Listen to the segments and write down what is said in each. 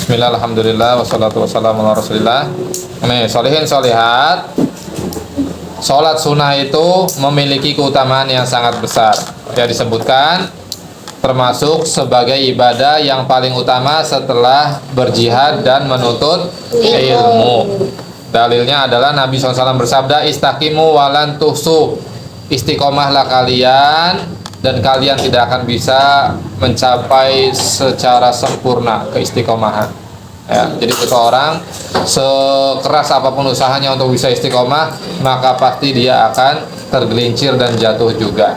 Bismillah, alhamdulillah, wassalatu wassalamu ala rasulillah. Nih, solihin solihat, sholat sunnah itu memiliki keutamaan yang sangat besar. Ya, disebutkan termasuk sebagai ibadah yang paling utama setelah berjihad dan menuntut ilmu. Dalilnya adalah Nabi SAW bersabda, istaqimu walan tuhsu, istiqomahlah kalian dan kalian tidak akan bisa mencapai secara sempurna keistiqomahan. Ya, jadi seseorang sekeras apapun usahanya untuk bisa istiqomah, maka pasti dia akan tergelincir dan jatuh juga.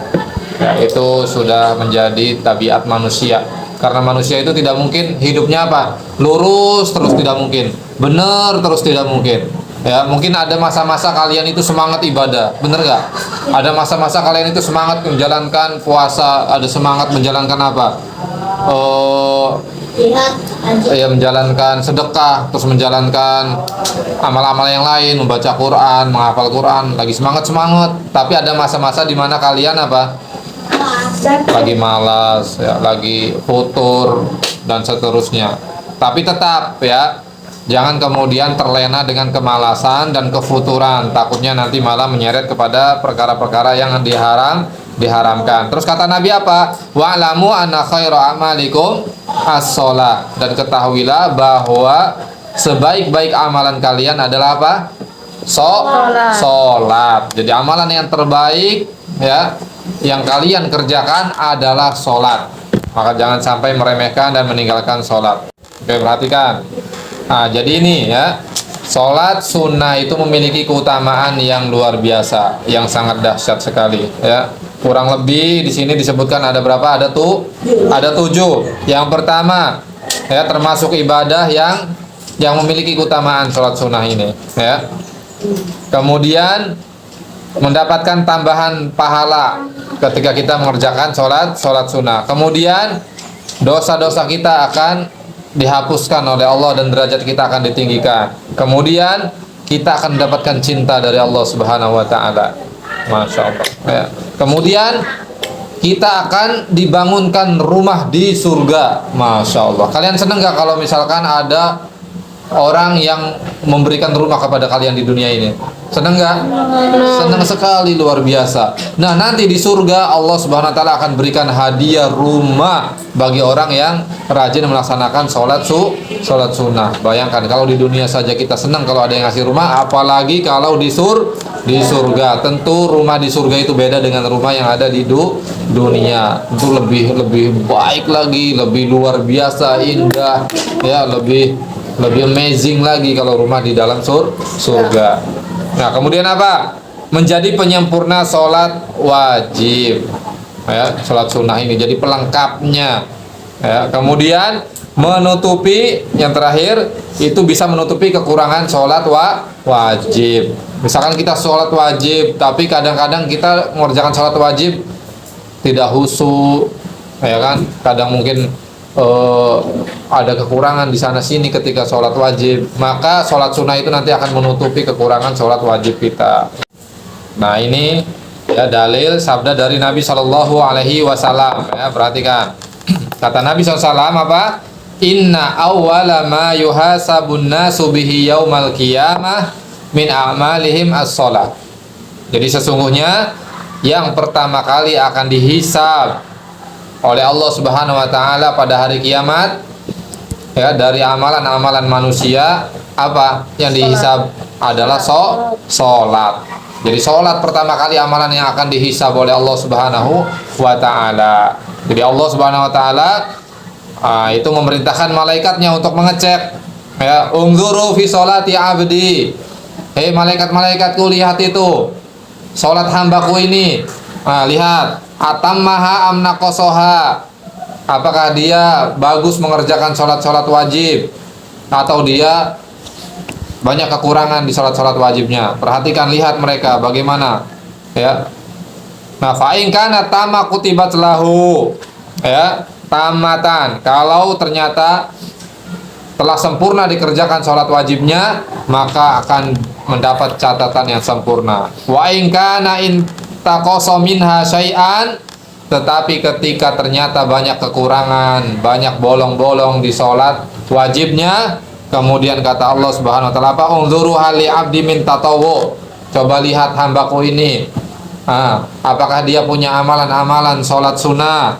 Ya, itu sudah menjadi tabiat manusia. Karena manusia itu tidak mungkin hidupnya apa? Lurus terus, tidak mungkin. Benar terus, tidak mungkin. Ya, mungkin ada masa-masa kalian itu semangat ibadah, bener gak? Ada masa-masa kalian itu semangat menjalankan puasa, ada semangat menjalankan apa? Ya, menjalankan sedekah, terus menjalankan amal-amal yang lain, membaca Quran, menghafal Quran, lagi semangat-semangat. Tapi ada masa-masa di mana kalian apa? Lagi malas, ya, lagi futur dan seterusnya. Tapi tetap ya, jangan kemudian terlena dengan kemalasan dan kefuturan. Takutnya nanti malah menyeret kepada perkara-perkara yang diharamkan. Terus kata Nabi apa? Wa'lamu anna khaira amalikum as-shalah. Dan ketahuilah bahwa sebaik-baik amalan kalian adalah apa? Sholat. Jadi amalan yang terbaik ya, yang kalian kerjakan adalah sholat. Maka jangan sampai meremehkan dan meninggalkan sholat. Oke, perhatikan. Nah, jadi ini ya, sholat sunnah itu memiliki keutamaan yang luar biasa, yang sangat dahsyat sekali. Ya, kurang lebih di sini disebutkan ada berapa? Ada 7. Yang pertama, ya, termasuk ibadah yang memiliki keutamaan sholat sunnah ini. Ya, kemudian mendapatkan tambahan pahala ketika kita mengerjakan sholat sunnah. Kemudian dosa-dosa kita akan dihapuskan oleh Allah dan derajat kita akan ditinggikan. Kemudian kita akan mendapatkan cinta dari Allah Subhanahu wa taala. Masya Allah. Ya. Kemudian kita akan dibangunkan rumah di surga. Masya Allah. Kalian senang gak kalau misalkan ada orang yang memberikan rumah kepada kalian di dunia ini? Senang gak? Senang sekali, luar biasa. Nah, nanti di surga Allah Subhanahu wa taala akan berikan hadiah rumah bagi orang yang rajin melaksanakan sholat sunnah. Bayangkan kalau di dunia saja kita senang kalau ada yang ngasih rumah, apalagi kalau di surga. Tentu rumah di surga itu beda dengan rumah yang ada di dunia. Itu lebih baik lagi, lebih luar biasa indah, ya, lebih amazing lagi kalau rumah di dalam surga. Nah, kemudian apa? Menjadi penyempurna sholat wajib. Ya, sholat sunnah ini jadi pelengkapnya. Ya, kemudian menutupi, yang terakhir itu bisa menutupi kekurangan sholat wajib. Misalkan kita sholat wajib, tapi kadang-kadang kita mengerjakan sholat wajib tidak khusyuk, ya kan? Kadang mungkin ada kekurangan di sana sini ketika sholat wajib, maka sholat sunnah itu nanti akan menutupi kekurangan sholat wajib kita. Nah, ini ya dalil sabda dari Nabi Shallallahu Alaihi Wasallam. Ya, perhatikan. Kata Nabi SAW apa? Inna awwala ma yuhasabun nasu bihi yaumal qiyamah min a'malihim as-sholat. Jadi sesungguhnya yang pertama kali akan dihisab oleh Allah Subhanahu wa taala pada hari kiamat, ya, dari amalan-amalan manusia, apa yang dihisab adalah sholat. Jadi sholat pertama kali amalan yang akan dihisab oleh Allah Subhanahu wa taala. Jadi Allah Subhanahu wa taala itu memerintahkan malaikatnya untuk mengecek, ya, unzuru fi sholati abdi. Hei malaikat-malaikatku, lihat itu sholat hambaku ini. Nah, lihat, atammaha am naqasaha. Apakah dia bagus mengerjakan sholat wajib, atau dia banyak kekurangan di sholat wajibnya. Perhatikan, lihat mereka bagaimana, ya. Nah, fa in kana tamma kutibat lahu, ya, tamatan. Kalau ternyata telah sempurna dikerjakan sholat wajibnya, maka akan mendapat catatan yang sempurna. Wa in kana in taqasa minha syai'an tetapi ketika ternyata banyak kekurangan, banyak bolong-bolong di sholat wajibnya, kemudian kata Allah Subhanahu wa taala apa? Unzuru hali abdi min tatawwu. Coba lihat hambaku ini. Apakah dia punya amalan-amalan sholat sunnah?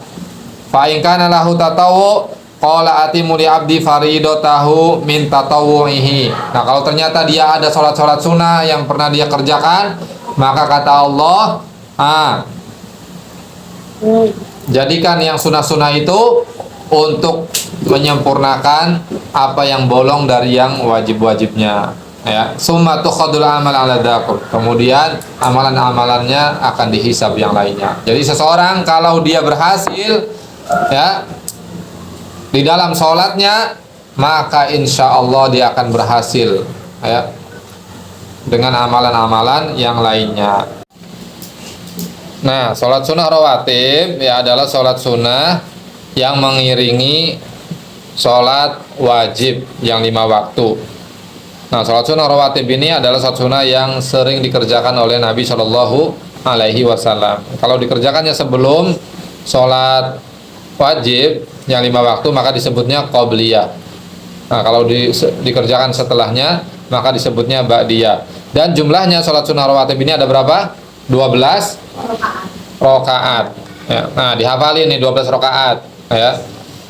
Fa in kana lahu tatawwu qala atimu li abdi faridatahu min tatawwuhi. Nah, kalau ternyata dia ada sholat-sholat sunnah yang pernah dia kerjakan, maka kata Allah, jadikan yang sunnah-sunnah itu untuk menyempurnakan apa yang bolong dari yang wajib-wajibnya. Ya, summa tukhadul amal ala dzakir. Kemudian amalan-amalannya akan dihisab yang lainnya. Jadi seseorang kalau dia berhasil ya di dalam sholatnya, maka insya Allah dia akan berhasil ya dengan amalan-amalan yang lainnya. Nah, sholat sunnah rawatib ya adalah sholat sunnah yang mengiringi sholat wajib yang 5 waktu. Nah, sholat sunnah rawatib ini adalah sholat sunnah yang sering dikerjakan oleh Nabi Shallallahu Alaihi Wasallam. Kalau dikerjakannya sebelum sholat wajib yang 5 waktu, maka disebutnya qobliyah. Nah, kalau dikerjakan setelahnya, maka disebutnya ba'diyah. Dan jumlahnya sholat sunnah rawatib ini ada berapa? 12 rakaat. Ya. Nah, dihafalin nih 12 rakaat. Ya.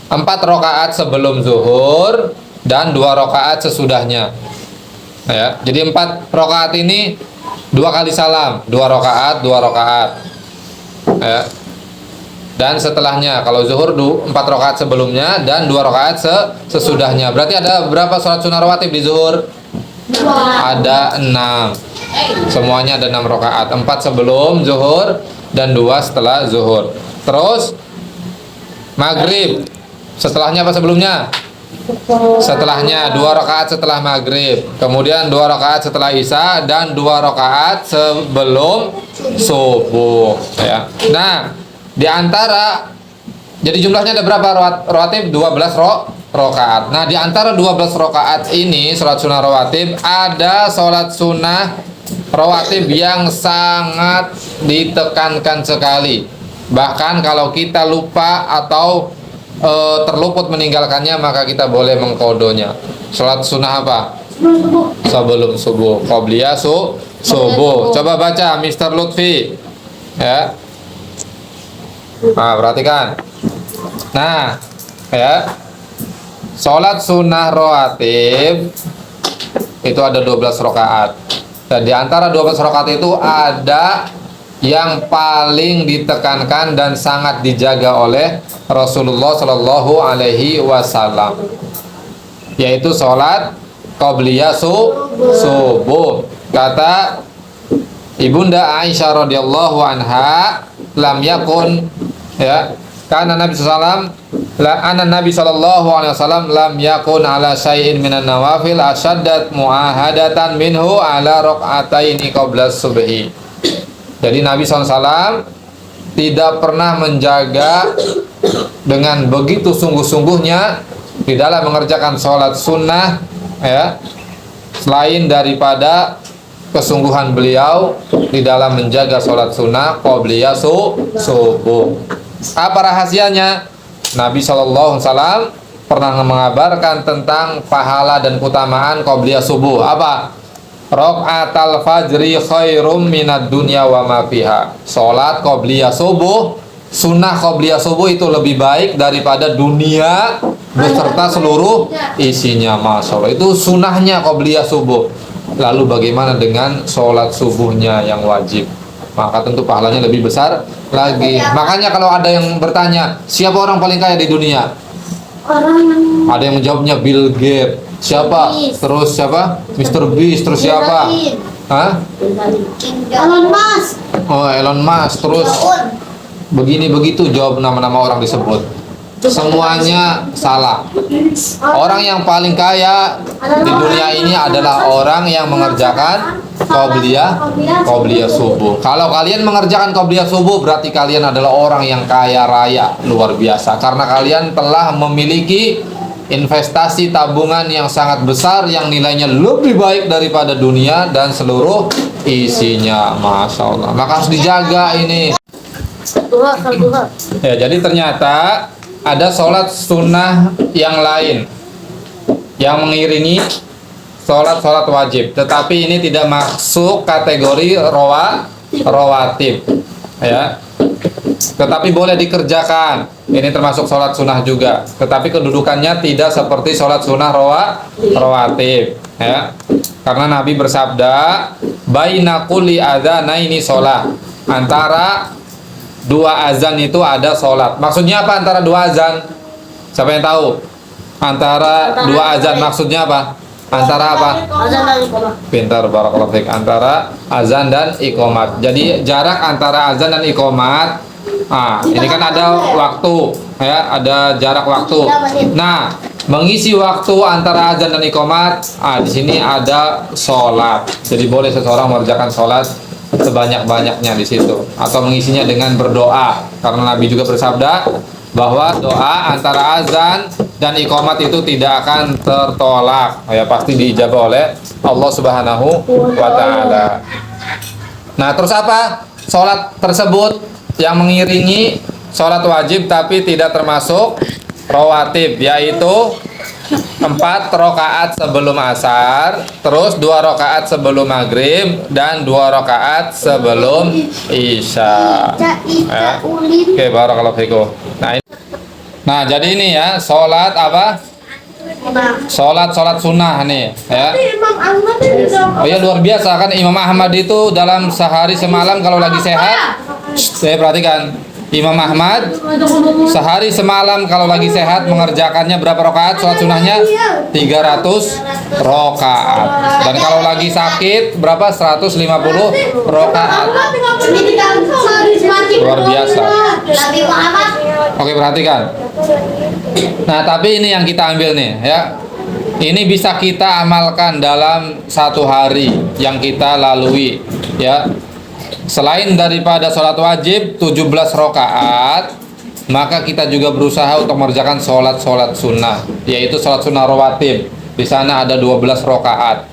4 rakaat sebelum zuhur dan 2 rakaat sesudahnya. Ya, jadi 4 rakaat ini 2 kali salam, 2 rakaat, 2 rakaat. Ya. Dan setelahnya, kalau zuhur 4 rakaat sebelumnya dan 2 rakaat sesudahnya. Berarti ada berapa sholat sunnah rawatib di zuhur? Ada 6. Semuanya ada 6 rakaat. 4 sebelum zuhur dan 2 setelah zuhur. Terus maghrib, setelahnya apa sebelumnya? Setelahnya 2 rakaat setelah maghrib, kemudian 2 rakaat setelah isya dan 2 rakaat sebelum subuh ya. Nah, di antara, jadi jumlahnya ada berapa rawatib? 12 rakaat. Nah, di antara 12 rakaat ini sholat sunnah rawatib, ada sholat sunnah rawatib yang sangat ditekankan sekali. Bahkan kalau kita lupa atau terluput meninggalkannya, maka kita boleh mengkodonya. Sholat sunnah apa? Sebelum subuh, qobliyah subuh. Coba baca Mr. Lutfi ya. Nah, perhatikan. Nah, ya. Sholat sunnah rawatib itu ada 12 rakaat. Dan di antara 12 rakaat itu ada yang paling ditekankan dan sangat dijaga oleh Rasulullah Shallallahu Alaihi Wasallam, yaitu sholat qobliyah subuh. Kata Ibunda Aisyah radhiyallahu anha, lam yakun ya, karena Nabi sallallahu alaihi wasallam lam yakun ala syai'in minan nawafil asyaddat muahadatan minhu ala raq'ataini qabla subhi. Jadi Nabi SAW tidak pernah menjaga dengan begitu sungguh-sungguhnya di dalam mengerjakan sholat sunnah ya, selain daripada kesungguhan beliau di dalam menjaga sholat sunnah qobliyah subuh. Apa rahasianya? Nabi SAW pernah mengabarkan tentang pahala dan keutamaan qobliyah subuh. Apa? Raq'atal fajri khairum minad dunya wa ma fiha. Salat qobliyah subuh, sunnah qobliyah subuh itu lebih baik daripada dunia beserta seluruh isinya. Masya Allah, itu sunnahnya qobliyah subuh. Lalu bagaimana dengan sholat subuhnya yang wajib? Maka tentu pahalanya lebih besar lagi. Makanya kalau ada yang bertanya, siapa orang paling kaya di dunia? Ada yang menjawabnya Bill Gates. Siapa? Terus siapa? Mr. Beast. Terus siapa? Hah? Elon Musk. Oh, Elon Musk. Terus begini begitu jawab nama-nama orang disebut. Semuanya salah. Orang yang paling kaya di dunia ini adalah orang yang mengerjakan qobliyah subuh. Kalau kalian mengerjakan qobliyah subuh, berarti kalian adalah orang yang kaya raya luar biasa, karena kalian telah memiliki investasi tabungan yang sangat besar yang nilainya lebih baik daripada dunia dan seluruh isinya. Masya Allah. Maka harus dijaga ini. Duha. Ya, jadi ternyata ada sholat sunnah yang lain yang mengiringi sholat wajib, tetapi ini tidak masuk kategori rawatib, ya. Tetapi boleh dikerjakan. Ini termasuk sholat sunnah juga, tetapi kedudukannya tidak seperti sholat sunnah rawatib, ya. Karena Nabi bersabda, baina kulli adzanaini sholat. Antara dua azan itu ada sholat. Maksudnya apa antara dua azan? Siapa yang tahu? Antara dua azan maksudnya apa? Antara apa? Azan dan iqamah. Pintar, barakallahu fiik. Antara azan dan iqamat. Jadi jarak antara azan dan iqamat. Ini kan ada waktu, ya, ada jarak waktu. Nah, mengisi waktu antara azan dan iqamat, di sini ada sholat. Jadi boleh seseorang mengerjakan sholat sebanyak-banyaknya di situ, atau mengisinya dengan berdoa. Karena Nabi juga bersabda bahwa doa antara azan dan iqamat itu tidak akan tertolak, ya, pasti diijabah oleh Allah Subhanahu wa taala. Nah, terus apa? Sholat tersebut yang mengiringi sholat wajib tapi tidak termasuk rawatib, yaitu 4 rakaat sebelum asar, terus 2 rakaat sebelum maghrib, dan 2 rakaat sebelum isya. Ya. Oke, barakallahu fikum. Nah, jadi ini ya, sholat apa? Sholat sunnah nih, ya. Oh ya, luar biasa kan Imam Ahmad itu dalam sehari semalam kalau lagi sehat. Saya perhatikan, Imam Ahmad sehari semalam kalau lagi sehat mengerjakannya berapa rakaat sholat sunnahnya? 300 rakaat. Dan kalau lagi sakit berapa? 150 rakaat. Luar biasa. Oke, perhatikan. Nah, tapi ini yang kita ambil nih, ya. Ini bisa kita amalkan dalam satu hari yang kita lalui, ya. Selain daripada sholat wajib 17 rakaat, maka kita juga berusaha untuk mengerjakan sholat sunnah, yaitu sholat sunnah rawatib. Di sana ada 12 rakaat.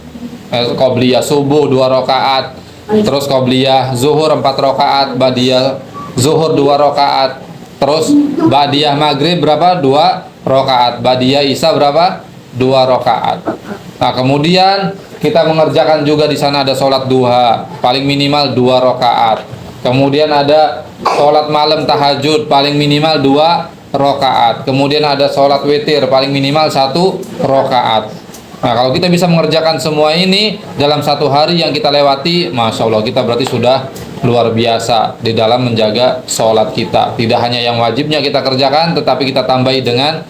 Qobliyah subuh 2 rakaat, terus qobliyah zuhur 4 rakaat, ba'diyah zuhur 2 rakaat, terus ba'diyah maghrib berapa? 2 rakaat, ba'diyah isya berapa? 2 rakaat. Nah, kemudian kita mengerjakan juga di sana ada sholat duha, paling minimal 2 rakaat. Kemudian ada sholat malam tahajud, paling minimal 2 rakaat. Kemudian ada sholat witir, paling minimal 1 rakaat. Nah, kalau kita bisa mengerjakan semua ini dalam satu hari yang kita lewati, masya Allah, kita berarti sudah luar biasa di dalam menjaga sholat kita. Tidak hanya yang wajibnya kita kerjakan, tetapi kita tambahi dengan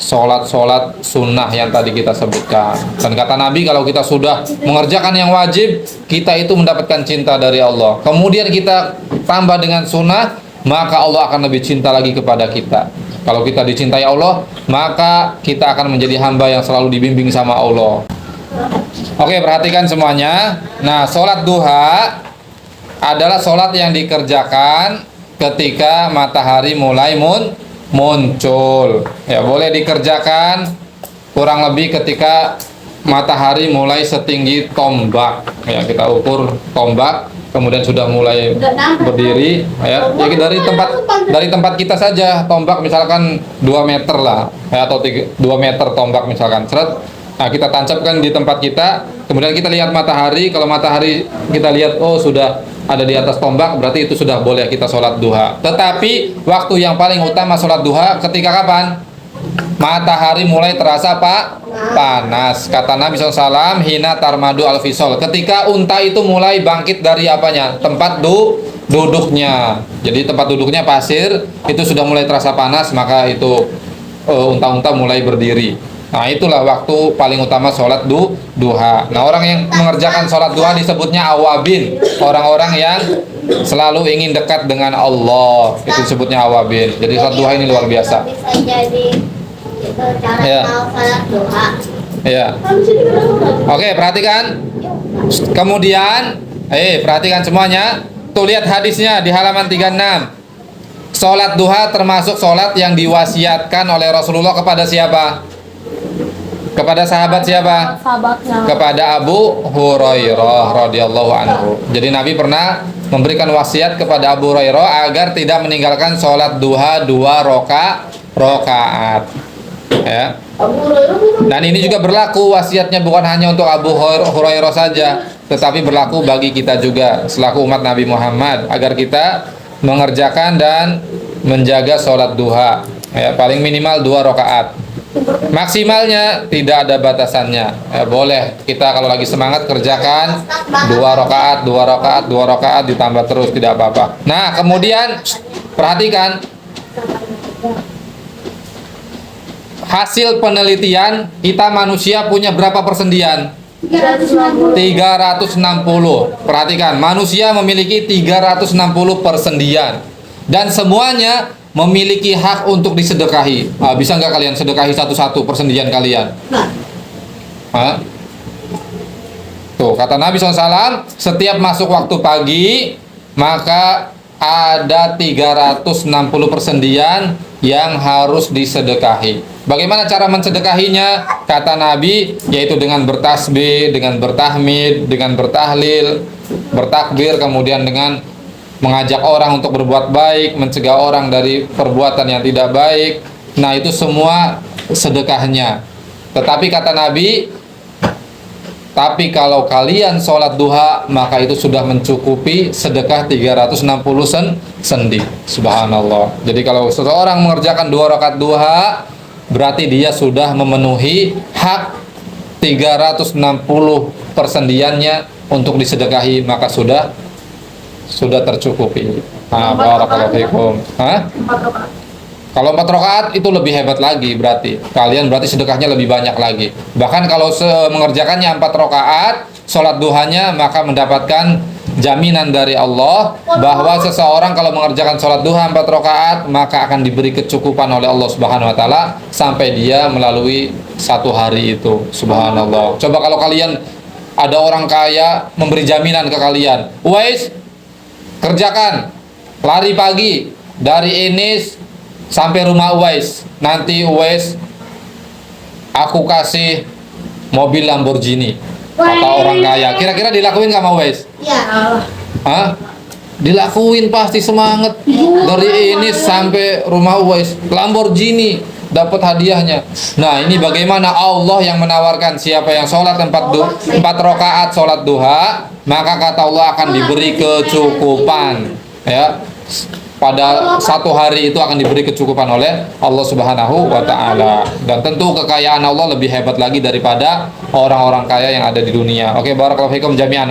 sholat sunnah yang tadi kita sebutkan. Dan kata Nabi, kalau kita sudah mengerjakan yang wajib, kita itu mendapatkan cinta dari Allah. Kemudian kita tambah dengan sunnah, maka Allah akan lebih cinta lagi kepada kita. Kalau kita dicintai Allah, maka kita akan menjadi hamba yang selalu dibimbing sama Allah. Oke, perhatikan semuanya. Nah, sholat duha adalah sholat yang dikerjakan ketika matahari mulai muncul, ya. Boleh dikerjakan kurang lebih ketika matahari mulai setinggi tombak, ya. Kita ukur tombak, kemudian sudah mulai berdiri, ya. Jadi dari tempat kita saja tombak misalkan 2 meter lah, ya, atau 2 meter tombak misalkan. Nah, kita tancapkan di tempat kita, kemudian kita lihat matahari. Kalau matahari kita lihat, oh, sudah ada di atas tombak, berarti itu sudah boleh kita sholat duha. Tetapi waktu yang paling utama sholat duha ketika kapan? Matahari mulai terasa panas. Kata Nabi SAW, hina tarmadu al-fisol, ketika unta itu mulai bangkit dari apanya? Tempat duduknya. Jadi tempat duduknya pasir, itu sudah mulai terasa panas, maka itu unta-unta mulai berdiri. Nah, itulah waktu paling utama sholat duha. Nah, orang yang mengerjakan sholat duha disebutnya awabin, orang-orang yang selalu ingin dekat dengan Allah, itu disebutnya awabin. Jadi sholat duha ini luar biasa. Bisa jadi itu cara Ya. tahu sholat duha. Ya. Oke, perhatikan. Kemudian, perhatikan semuanya. Tuh, lihat hadisnya di halaman 36. Sholat duha termasuk sholat yang diwasiatkan oleh Rasulullah kepada siapa? Kepada sahabat siapa? Sahabatnya. Kepada Abu Hurairah radhiyallahu anhu. Jadi Nabi pernah memberikan wasiat kepada Abu Hurairah agar tidak meninggalkan sholat duha 2 rakaat. Ya. Dan ini juga berlaku wasiatnya bukan hanya untuk Abu Hurairah saja, tetapi berlaku bagi kita juga selaku umat Nabi Muhammad agar kita mengerjakan dan menjaga sholat duha. Ya, paling minimal 2 rakaat. Maksimalnya tidak ada batasannya. Boleh kita kalau lagi semangat kerjakan 2 rakaat, 2 rakaat, 2 rakaat ditambah terus tidak apa-apa. Nah, kemudian perhatikan hasil penelitian kita manusia punya berapa persendian? 360. 360. Perhatikan, manusia memiliki 360 persendian dan semuanya memiliki hak untuk disedekahi. Bisa nggak kalian sedekahi satu-satu persendian kalian? Hah? Tuh, kata Nabi SAW, setiap masuk waktu pagi, maka ada 360 persendian yang harus disedekahi. Bagaimana cara mensedekahinya? Kata Nabi, yaitu dengan bertasbih, dengan bertahmid, dengan bertahlil, bertakbir, kemudian dengan mengajak orang untuk berbuat baik, mencegah orang dari perbuatan yang tidak baik. Nah, itu semua sedekahnya. Tetapi kata Nabi, tapi kalau kalian sholat duha, maka itu sudah mencukupi sedekah 360 sendi. Subhanallah. Jadi kalau seseorang mengerjakan 2 rakaat duha, berarti dia sudah memenuhi hak 360 persendiannya untuk disedekahi, maka sudah tercukupi. Barakallahu fikum. Hah? 4 rakaat. Kalau 4 rakaat itu lebih hebat lagi berarti. Kalian berarti sedekahnya lebih banyak lagi. Bahkan kalau mengerjakannya 4 rakaat, sholat duhanya, maka mendapatkan jaminan dari Allah bahwa seseorang kalau mengerjakan sholat duha 4 rakaat, maka akan diberi kecukupan oleh Allah Subhanahu wa taala sampai dia melalui 1 hari itu. Subhanallah. Coba kalau kalian ada orang kaya memberi jaminan ke kalian, "Wais, kerjakan lari pagi dari Enis sampai rumah Uwais. Nanti Uwais aku kasih mobil Lamborghini." Kata orang kaya. Kira-kira dilakuin gak sama Uwais? Ya. Hah? Dilakuin pasti, semangat. Dari Enis sampai rumah Uwais, Lamborghini, dapat hadiahnya. Nah, ini bagaimana Allah yang menawarkan siapa yang sholat 4 rakaat sholat duha, maka kata Allah akan diberi kecukupan. Ya, pada 1 hari itu akan diberi kecukupan oleh Allah Subhanahu wa taala. Dan tentu kekayaan Allah lebih hebat lagi daripada orang-orang kaya yang ada di dunia. Oke, barakallahu fikum jami'an.